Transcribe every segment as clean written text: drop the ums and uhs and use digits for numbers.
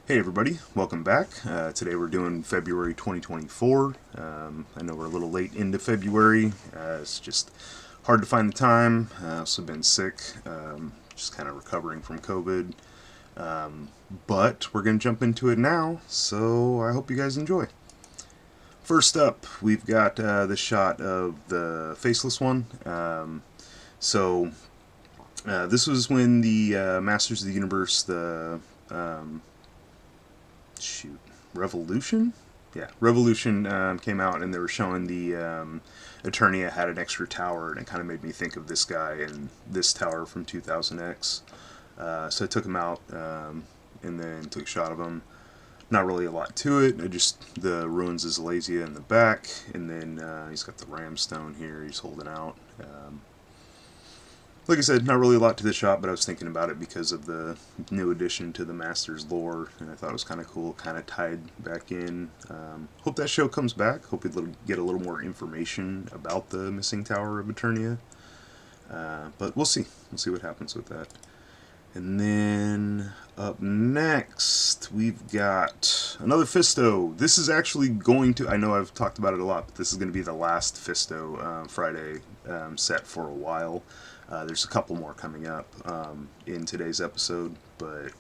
Hey everybody, welcome back. Today we're doing February 2024. I know we're a little late into February. It's just hard to find the time. I've also been sick, just kind of recovering from COVID. But we're going to jump into it now, so I hope you guys enjoy. First up, we've got this shot of the Faceless One. So this was when the Masters of the Universe, the shoot, Revolution? Yeah, Revolution came out and they were showing the Eternia had an extra tower, and it kind of made me think of this guy and this tower from 2000X. So I took him out and then took a shot of him. Not really a lot to it. Just the ruins of Zalazia in the back, and then he's got the Ramstone here. He's holding out. Like I said, not really a lot to the shot, but I was thinking about it because of the new addition to the Masters lore, and I thought it was kind of cool, kind of tied back in. Hope that show comes back. Hope we get a little more information about the missing Tower of Eternia. But we'll see. We'll see what happens with that. And then up next, we've got another Fisto. This is actually going to, I know I've talked about it a lot, but this is going to be the last Fisto Friday set for a while. There's a couple more coming up in today's episode, but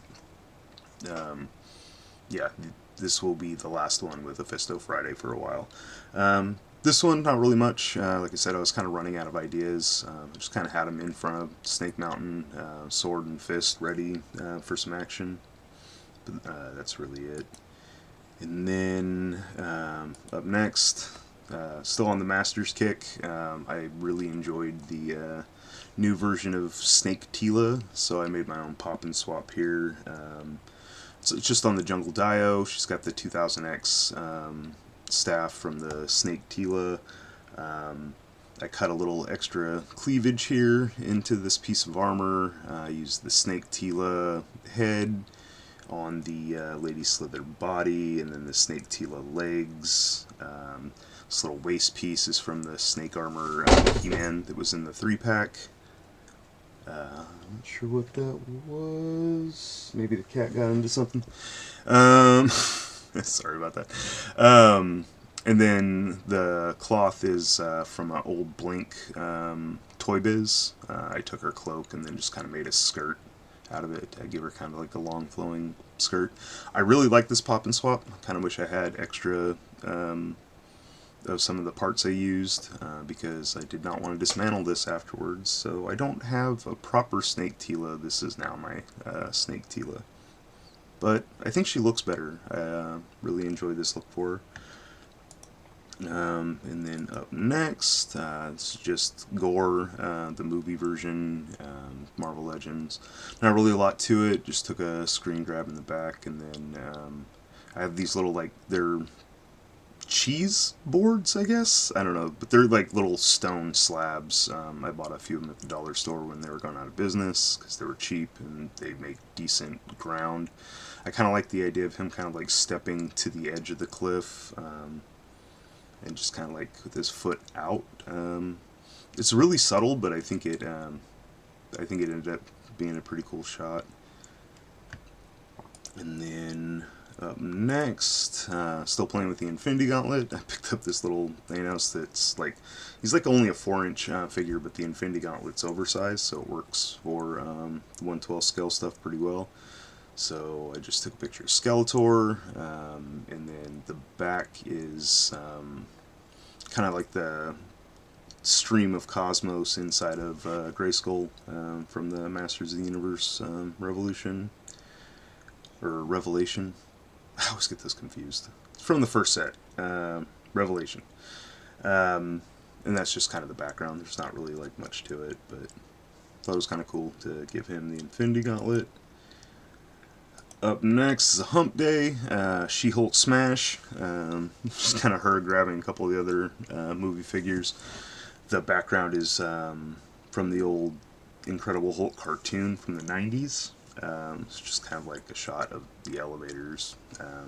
yeah, this will be the last one with a Fisto Friday for a while. This one, not really much. Like I said, I was kind of running out of ideas. I just kind of had them in front of Snake Mountain, sword and fist, ready for some action. But that's really it. And then up next, still on the Masters kick, I really enjoyed the new version of Snake Tila, so I made my own pop and swap here. So it's just on the Jungle Dio. She's got the 2000X staff from the Snake Tila. I cut a little extra cleavage here into this piece of armor. I used the Snake Tila head on the Lady Slither body, and then the Snake Tila legs. This little waist piece is from the Snake Armor He-Man that was in the 3-pack. I'm not sure what that was. Maybe the cat got into something. Sorry about that. And then the cloth is from an old Blink Toy Biz. I took her cloak and then just kind of made a skirt out of it. I give her kind of like a long flowing skirt. I really like this pop and swap. I kind of wish I had extra of some of the parts I used because I did not want to dismantle this afterwards. So I don't have a proper Snake Tila. This is now my Snake Tila. But I think she looks better. I really enjoy this look for her. And then up next, it's just Gore, the movie version, Marvel Legends. Not really a lot to it, just took a screen grab in the back, and then I have these little, like, they're cheese boards, I guess? I don't know, but they're like little stone slabs. I bought a few of them at the dollar store when they were going out of business, because they were cheap and they make decent ground. I kind of like the idea of him kind of like stepping to the edge of the cliff, and just kind of like with his foot out. It's really subtle, but I think it ended up being a pretty cool shot. And then up next, still playing with the Infinity Gauntlet. I picked up this little Thanos that's like, he's like only a 4-inch figure, but the Infinity Gauntlet's oversized, so it works for the 112 scale stuff pretty well. So I just took a picture of Skeletor, and then the back is kind of like the stream of cosmos inside of Grayskull from the Masters of the Universe Revolution, or Revelation. I always get this confused. It's from the first set, Revelation. And that's just kind of the background. There's not really like much to it, but I thought it was kind of cool to give him the Infinity Gauntlet. Up next is a Hump Day, She-Hulk Smash. Just kind of her grabbing a couple of the other movie figures. The background is from the old Incredible Hulk cartoon from the 90s. It's just kind of like a shot of the elevators. I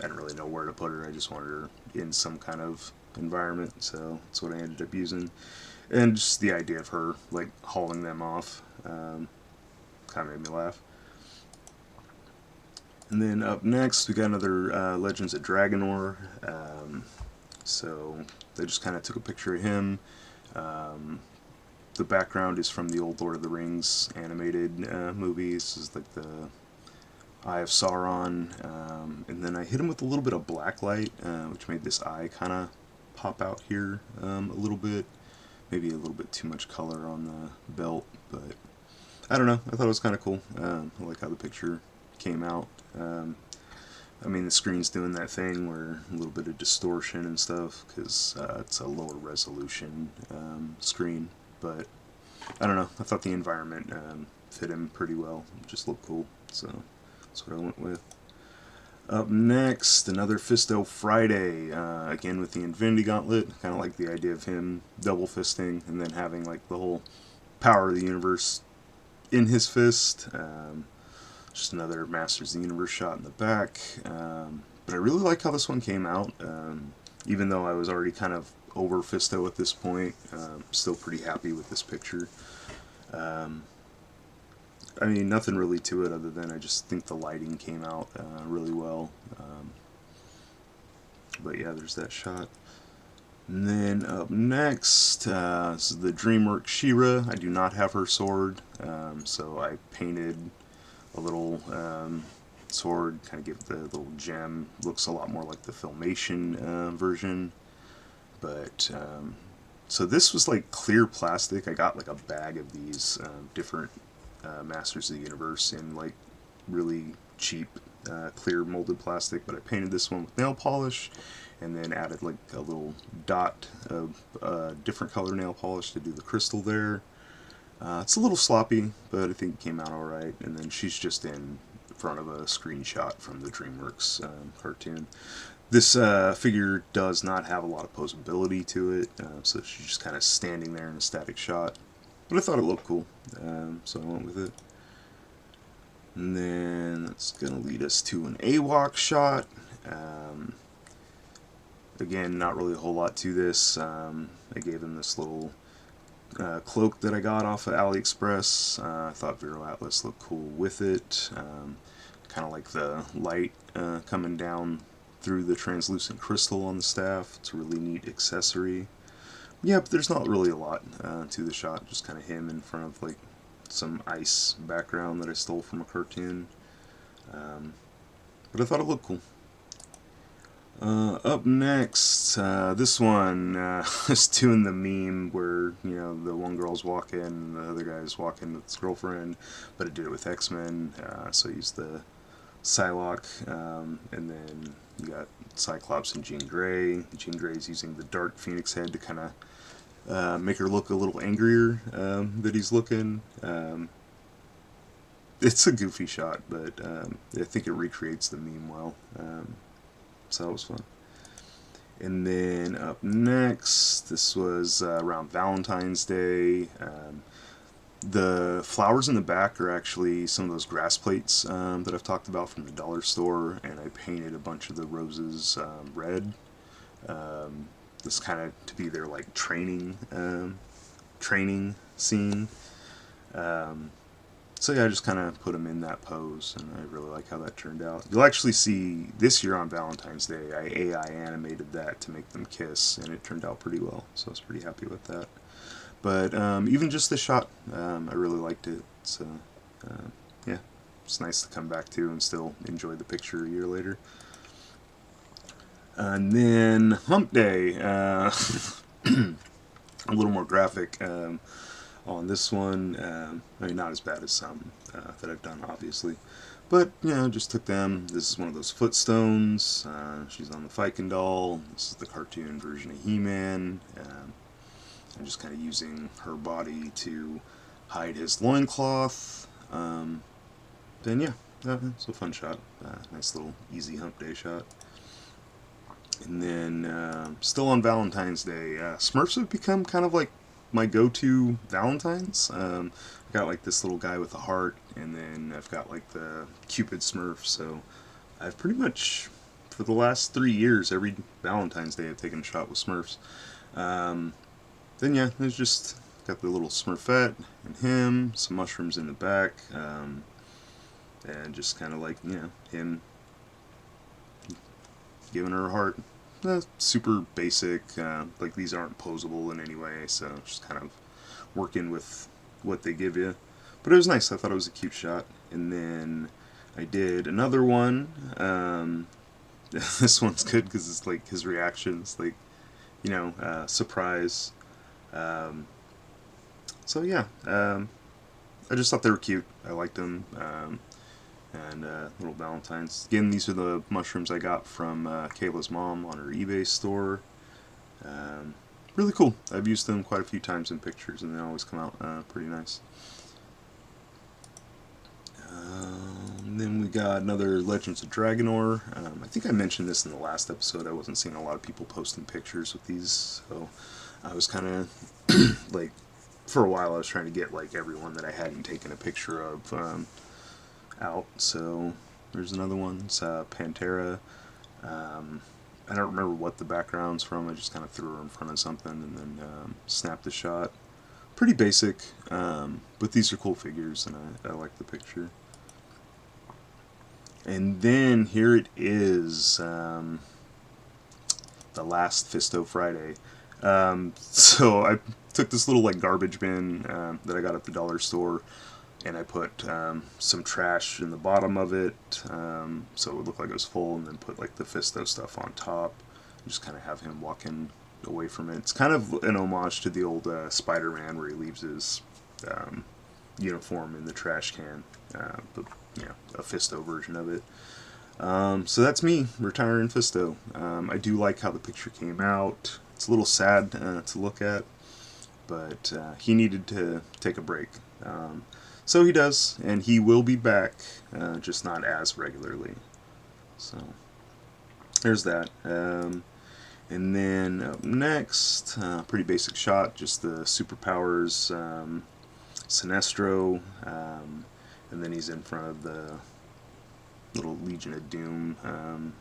didn't really know where to put her. I just wanted her in some kind of environment, so that's what I ended up using. And just the idea of her like hauling them off kind of made me laugh. And then up next, we got another Legends of Dragonor. So they just kind of took a picture of him. Um, the background is from the old Lord of the Rings animated movies. This is like the Eye of Sauron. And then I hit him with a little bit of black light, which made this eye kind of pop out here a little bit. Maybe a little bit too much color on the belt, but I don't know. I thought it was kind of cool. I like how the picture came out. Um, I mean, the screen's doing that thing where a little bit of distortion and stuff because it's a lower resolution screen. But I don't know. I thought the environment fit him pretty well. It just looked cool. So that's what I went with. Up next, another Fisto Friday. Again with the Infinity Gauntlet. Kind of like the idea of him double fisting and then having like the whole power of the universe in his fist. Just another Masters of the Universe shot in the back. But I really like how this one came out. Even though I was already kind of over Fisto at this point, still pretty happy with this picture. I mean, nothing really to it other than I just think the lighting came out really well. But yeah, there's that shot. And then up next, this is the DreamWorks She-Ra. I do not have her sword, so I painted a little sword, kind of give the little gem. Looks a lot more like the Filmation version. But, so this was like clear plastic. I got like a bag of these different Masters of the Universe in like really cheap clear molded plastic, but I painted this one with nail polish and then added like a little dot of different color nail polish to do the crystal there. It's a little sloppy, but I think it came out alright. And then she's just in front of a screenshot from the DreamWorks cartoon. This figure does not have a lot of posability to it, so she's just kind of standing there in a static shot. But I thought it looked cool, so I went with it. And then that's going to lead us to an AWOC shot. Again, not really a whole lot to this. I gave him this little cloak that I got off of AliExpress. I thought Vero Atlas looked cool with it. Kind of like the light coming down through the translucent crystal on the staff. It's a really neat accessory. Yeah, but there's not really a lot to the shot. Just kind of him in front of like some ice background that I stole from a cartoon. But I thought it looked cool. Up next, this one is doing the meme where, you know, the one girl's walking and the other guy's walking with his girlfriend, but it did it with X-Men, so I used the Psylocke, and then you got Cyclops and Jean Grey. Jean Grey's using the Dark Phoenix head to kind of make her look a little angrier that he's looking. It's a goofy shot, but I think it recreates the meme well. So that was fun. And then up next, this was around Valentine's Day. The flowers in the back are actually some of those grass plates that I've talked about from the dollar store, and I painted a bunch of the roses red. This kind of to be their like training scene. So yeah, I just kind of put them in that pose, and I really like how that turned out. You'll actually see this year on Valentine's Day, I AI animated that to make them kiss, and it turned out pretty well, so I was pretty happy with that. But even just the shot, I really liked it. So yeah, it's nice to come back to and still enjoy the picture a year later. And then Hump Day, a little more graphic. On this one, I mean, not as bad as some that I've done, obviously. But, you know, just took them. This is one of those footstones. She's on the Viking doll. This is the cartoon version of He-Man. I'm just kind of using her body to hide his loincloth. Then, yeah, it's a fun shot. Nice little easy Hump Day shot. And then, still on Valentine's Day, Smurfs have become kind of like my go-to Valentines. I've got like this little guy with a heart, and then I've got like the Cupid Smurf. So I've pretty much, for the last 3 years, every Valentine's Day I've taken a shot with Smurfs. Then yeah, there's just got the little Smurfette and him, some mushrooms in the back. and just kind of like, you know, him giving her a heart. Super basic. Like these aren't posable in any way, so just kind of working with what they give you. But it was nice. I thought it was a cute shot. And then I did another one. This one's good because it's like his reactions, like, you know, surprise. Um, so yeah, I just thought they were cute. I liked them. And little valentines. Again, these are the mushrooms I got from Kayla's mom on her eBay store. Um, really cool. I've used them quite a few times in pictures, and they always come out pretty nice. Then we got another Legends of Dragonor. I think I mentioned this in the last episode. I wasn't seeing a lot of people posting pictures with these, so I was kind of like, for a while I was trying to get like everyone that I hadn't taken a picture of out. So there's another one. It's Pantera. I don't remember what the background's from. I just kind of threw her in front of something and then snapped the shot. Pretty basic, but these are cool figures, and I like the picture. And then here it is, the last Fisto Friday. So I took this little like garbage bin that I got at the dollar store, and I put some trash in the bottom of it, so it would look like it was full, and then put like the Fisto stuff on top. Just kind of have him walking away from it. It's kind of an homage to the old Spider-Man where he leaves his uniform in the trash can, but you know, a Fisto version of it. So that's me retiring Fisto. I do like how the picture came out. It's a little sad to look at, but he needed to take a break. So he does, and he will be back, just not as regularly. So there's that. And then up next, pretty basic shot, just the superpowers, Sinestro, and then he's in front of the little Legion of Doom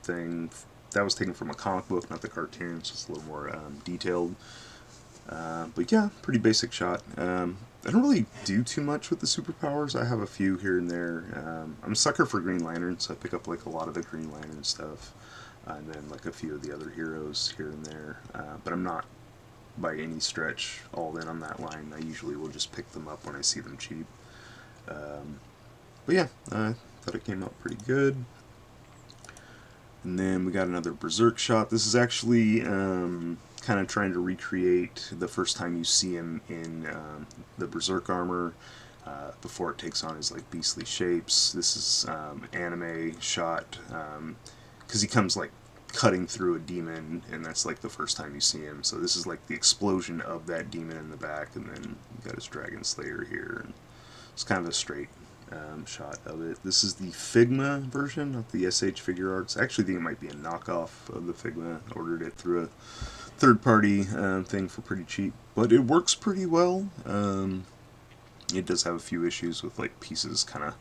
thing. That was taken from a comic book, not the cartoon, so it's a little more detailed. But yeah, pretty basic shot. I don't really do too much with the superpowers. I have a few here and there. I'm a sucker for Green Lantern, so I pick up like a lot of the Green Lantern stuff, and then like a few of the other heroes here and there. But I'm not by any stretch all in on that line. I usually will just pick them up when I see them cheap. But yeah, I thought it came out pretty good. And then we got another Berserk shot. This is actually kind of trying to recreate the first time you see him in the Berserk armor before it takes on his like beastly shapes. This is anime shot because he comes like cutting through a demon, and that's like the first time you see him. So this is like the explosion of that demon in the back, and then you got his Dragon Slayer here. And it's kind of a straight shot of it. This is the Figma version, not the SH Figure Arts. I actually think it might be a knockoff of the Figma. I ordered it through a third-party thing for pretty cheap, but it works pretty well. It does have a few issues with like pieces kind of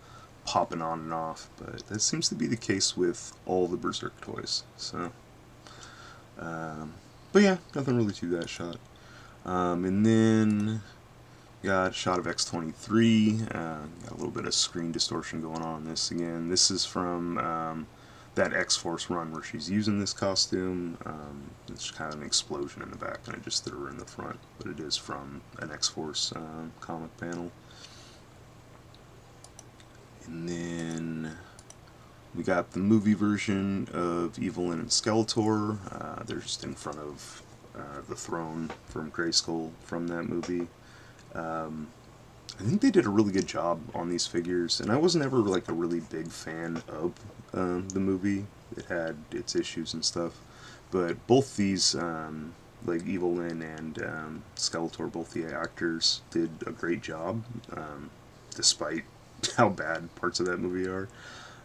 popping on and off, but that seems to be the case with all the Berserk toys. So, but yeah, nothing really to that shot. And then got a shot of X-23, got a little bit of screen distortion going on in this again. This is from that X-Force run where she's using this costume. It's kind of an explosion in the back, and I just threw her in the front, but it is from an X-Force comic panel. And then we got the movie version of Evelyn and Skeletor. They're just in front of the throne from Grayskull from that movie. I think they did a really good job on these figures, and I was never like a really big fan of the movie. It had its issues and stuff, but both these, like Evelyn and Skeletor, both the actors did a great job, despite how bad parts of that movie are.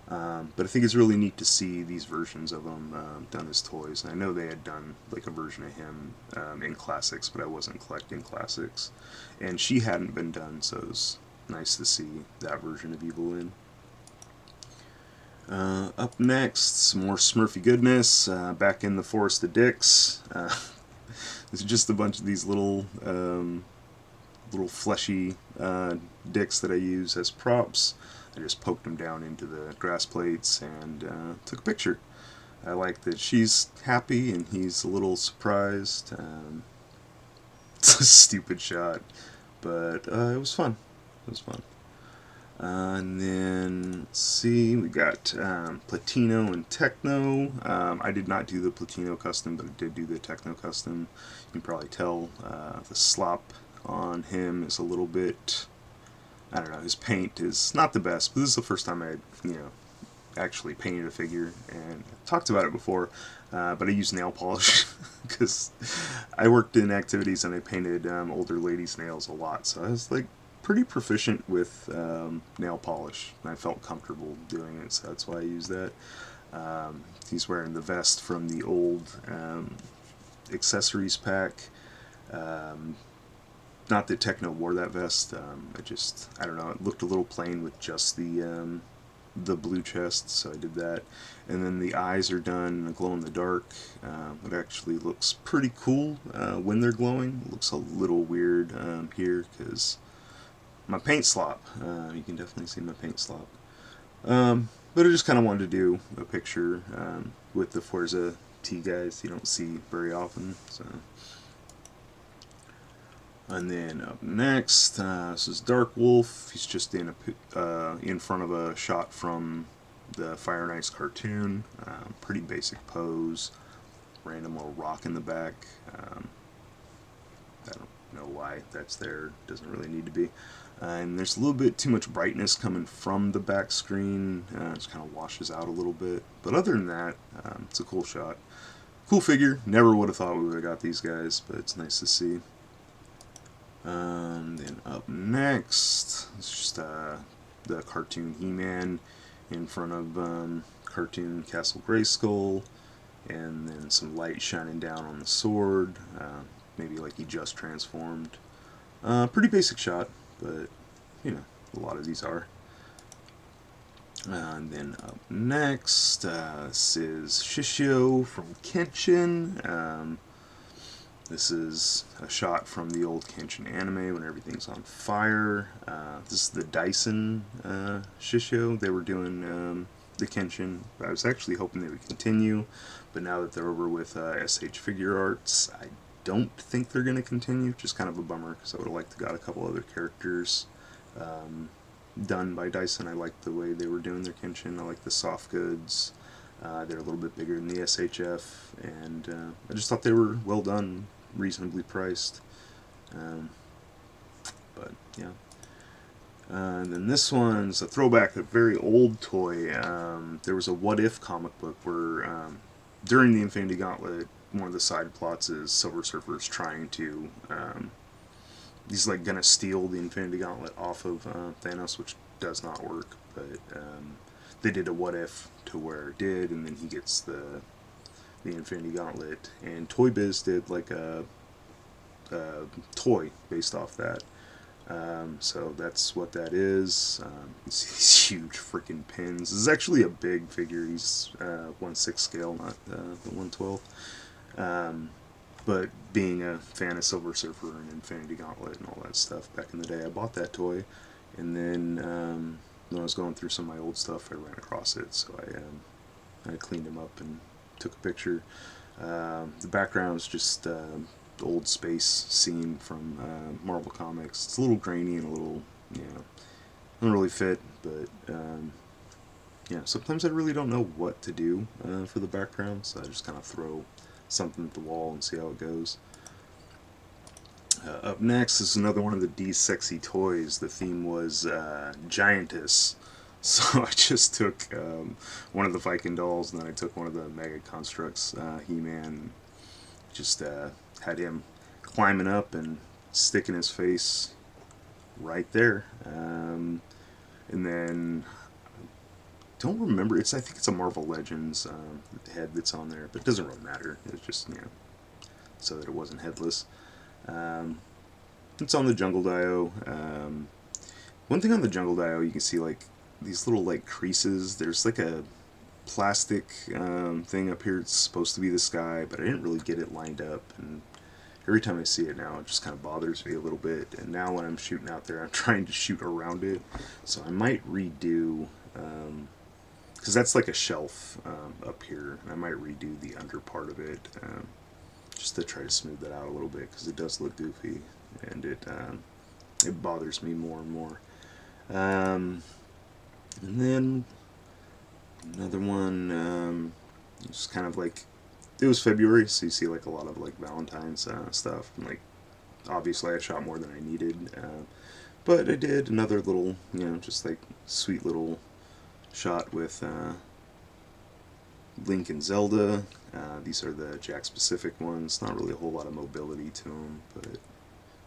But I think it's really neat to see these versions of them done as toys. And I know they had done like a version of him in classics, but I wasn't collecting classics. And she hadn't been done, so it was nice to see that version of Evelyn. Up next, some more Smurfy goodness. Back in the Forest of Dicks. It's just a bunch of these little fleshy dicks that I use as props. I just poked him down into the grass plates and took a picture. I like that she's happy and he's a little surprised. It's a stupid shot, but it was fun. It was fun. And then, let's see, we got Platino and Techno. I did not do the Platino custom, but I did do the Techno custom. You can probably tell the slop on him is a little bit, I don't know, his paint is not the best, but this is the first time I, actually painted a figure, and I talked about it before, but I used nail polish because I worked in activities and I painted older ladies' nails a lot, so I was like pretty proficient with nail polish, and I felt comfortable doing it, so that's why I used that. He's wearing the vest from the old accessories pack. Not that Techno wore that vest. I don't know. It looked a little plain with just the blue chest, so I did that. And then the eyes are done in a glow in the dark. It actually looks pretty cool when they're glowing. It looks a little weird here because my paint slop. You can definitely see my paint slop. But I just kind of wanted to do a picture with the Forza T guys. You don't see very often, so. And then up next, this is Dark Wolf. He's just in front of a shot from the Fire Nights cartoon. Pretty basic pose. Random little rock in the back. I don't know why that's there. Doesn't really need to be. And there's a little bit too much brightness coming from the back screen. It just kind of washes out a little bit. But other than that, it's a cool shot. Cool figure. Never would have thought we would have got these guys, but it's nice to see. Then up next, it's just the cartoon He-Man in front of cartoon Castle Grayskull, and then some light shining down on the sword, maybe like he just transformed. Pretty basic shot, but a lot of these are. And then up next, this is Shishio from Kenshin. This is a shot from the old Kenshin anime when everything's on fire. This is the Dyson Shishio. They were doing the Kenshin. I was actually hoping they would continue, but now that they're over with SH Figure Arts, I don't think they're going to continue. Just kind of a bummer because I would have liked to got a couple other characters done by Dyson. I liked the way they were doing their Kenshin. I like the soft goods. They're a little bit bigger than the SHF, and I just thought they were well done, reasonably priced. But yeah. And then this one's a throwback, a very old toy. There was a What If comic book where during the Infinity Gauntlet, one of the side plots is Silver Surfer's trying to he's like gonna steal the Infinity Gauntlet off of Thanos, which does not work, but they did a what if to where it did, and then he gets the Infinity Gauntlet, and Toy Biz did like a toy based off that. So that's what that is. These huge freaking pins. This is actually a big figure. He's 1/6 scale, not the 1/12. But being a fan of Silver Surfer and Infinity Gauntlet and all that stuff back in the day, I bought that toy, and then when I was going through some of my old stuff, I ran across it, so I cleaned him up and took a picture. The background is just old space scene from Marvel Comics. It's a little grainy and a little, doesn't really fit, but sometimes I really don't know what to do for the background, so I just kind of throw something at the wall and see how it goes. Up next is another one of the D-Sexy toys. The theme was Giantess. So I just took one of the Viking dolls, and then I took one of the Mega Constructs He-Man. Just had him climbing up and sticking his face right there. And then don't remember. I think it's a Marvel Legends head that's on there, but it doesn't really matter. It's just so that it wasn't headless. It's on the Jungle Dio. One thing on the Jungle Dio, you can see like these little like creases. There's like a plastic thing up here. It's supposed to be the sky, but I didn't really get it lined up, and every time I see it now, it just kind of bothers me a little bit. And now when I'm shooting out there, I'm trying to shoot around it. So I might redo, because that's like a shelf up here, and I might redo the under part of it just to try to smooth that out a little bit, because it does look goofy, and it bothers me more and more. And then another one, just kind of like, it was February, so you see like a lot of like Valentine's stuff, and like obviously I shot more than I needed, but I did another little, just like sweet little shot with Link and Zelda. These are the Jakks Pacific ones. Not really a whole lot of mobility to them, but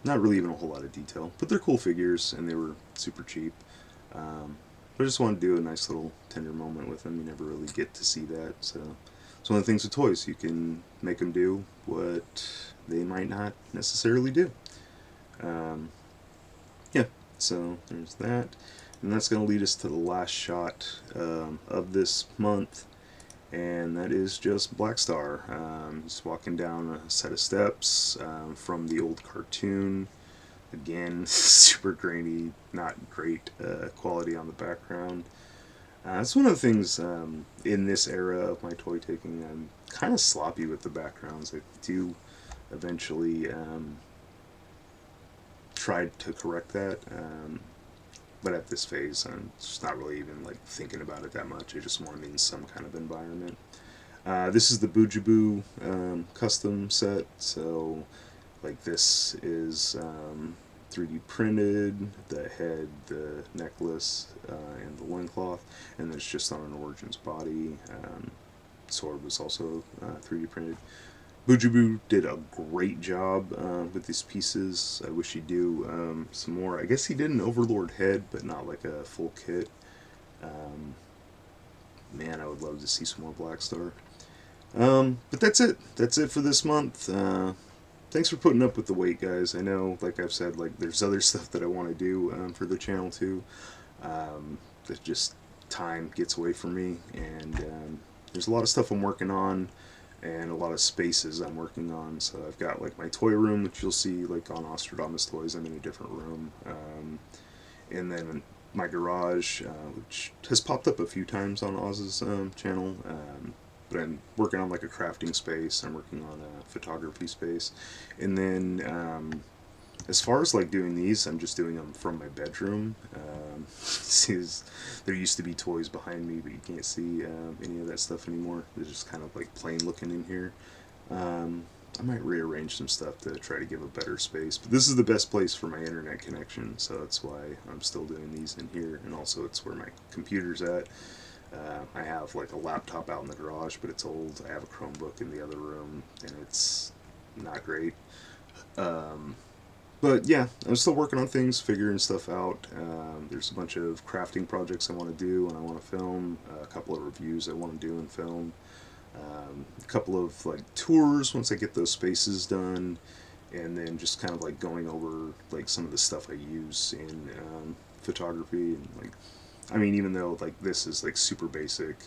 not really even a whole lot of detail. But they're cool figures, and they were super cheap. But I just wanted to do a nice little tender moment with them. You never really get to see that, so it's one of the things with toys. You can make them do what they might not necessarily do. Yeah, so there's that. And that's going to lead us to the last shot of this month, and that is just Blackstar. He's walking down a set of steps from the old cartoon. Again, super grainy, not great quality on the background. That's one of the things in this era of my toy taking. I'm kind of sloppy with the backgrounds. I do eventually try to correct that, but at this phase, I'm just not really even like thinking about it that much. I just want them in some kind of environment. This is the Bujaboo custom set, so like this is 3D printed, the head, the necklace, and the loincloth, and then it's just on an Origins body. Sword was also 3D printed. Bujaboo did a great job with these pieces. I wish he'd do some more. I guess he did an Overlord head, but not like a full kit. Man, I would love to see some more Blackstar. But that's it. That's it for this month. Thanks for putting up with the wait, guys. I know, like I've said, like there's other stuff that I want to do for the channel too. That just time gets away from me, and there's a lot of stuff I'm working on, and a lot of spaces I'm working on. So I've got like my toy room, which you'll see like on Ostradamus Toys. I'm in a different room, and then my garage, which has popped up a few times on Oz's channel. But I'm working on like a crafting space. I'm working on a photography space, and then as far as like doing these, I'm just doing them from my bedroom. There used to be toys behind me, but you can't see any of that stuff anymore. They're just kind of like plain looking in here. I might rearrange some stuff to try to give a better space, but this is the best place for my internet connection, so that's why I'm still doing these in here, and also it's where my computer's at. I have like a laptop out in the garage, but it's old. I have a Chromebook in the other room, and it's not great. But yeah, I'm still working on things, figuring stuff out. There's a bunch of crafting projects I want to do and I want to film, a couple of reviews I want to do and film, a couple of like tours once I get those spaces done, and then just kind of like going over like some of the stuff I use in photography, and like, I mean, even though like this is like super basic,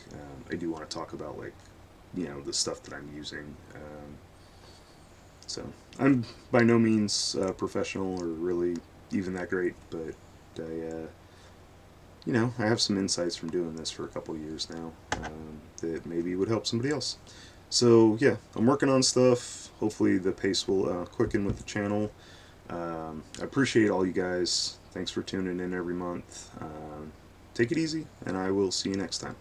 I do want to talk about like, the stuff that I'm using. So I'm by no means professional or really even that great, but I have some insights from doing this for a couple of years now that maybe would help somebody else. So yeah, I'm working on stuff. Hopefully the pace will quicken with the channel. I appreciate all you guys. Thanks for tuning in every month. Take it easy, and I will see you next time.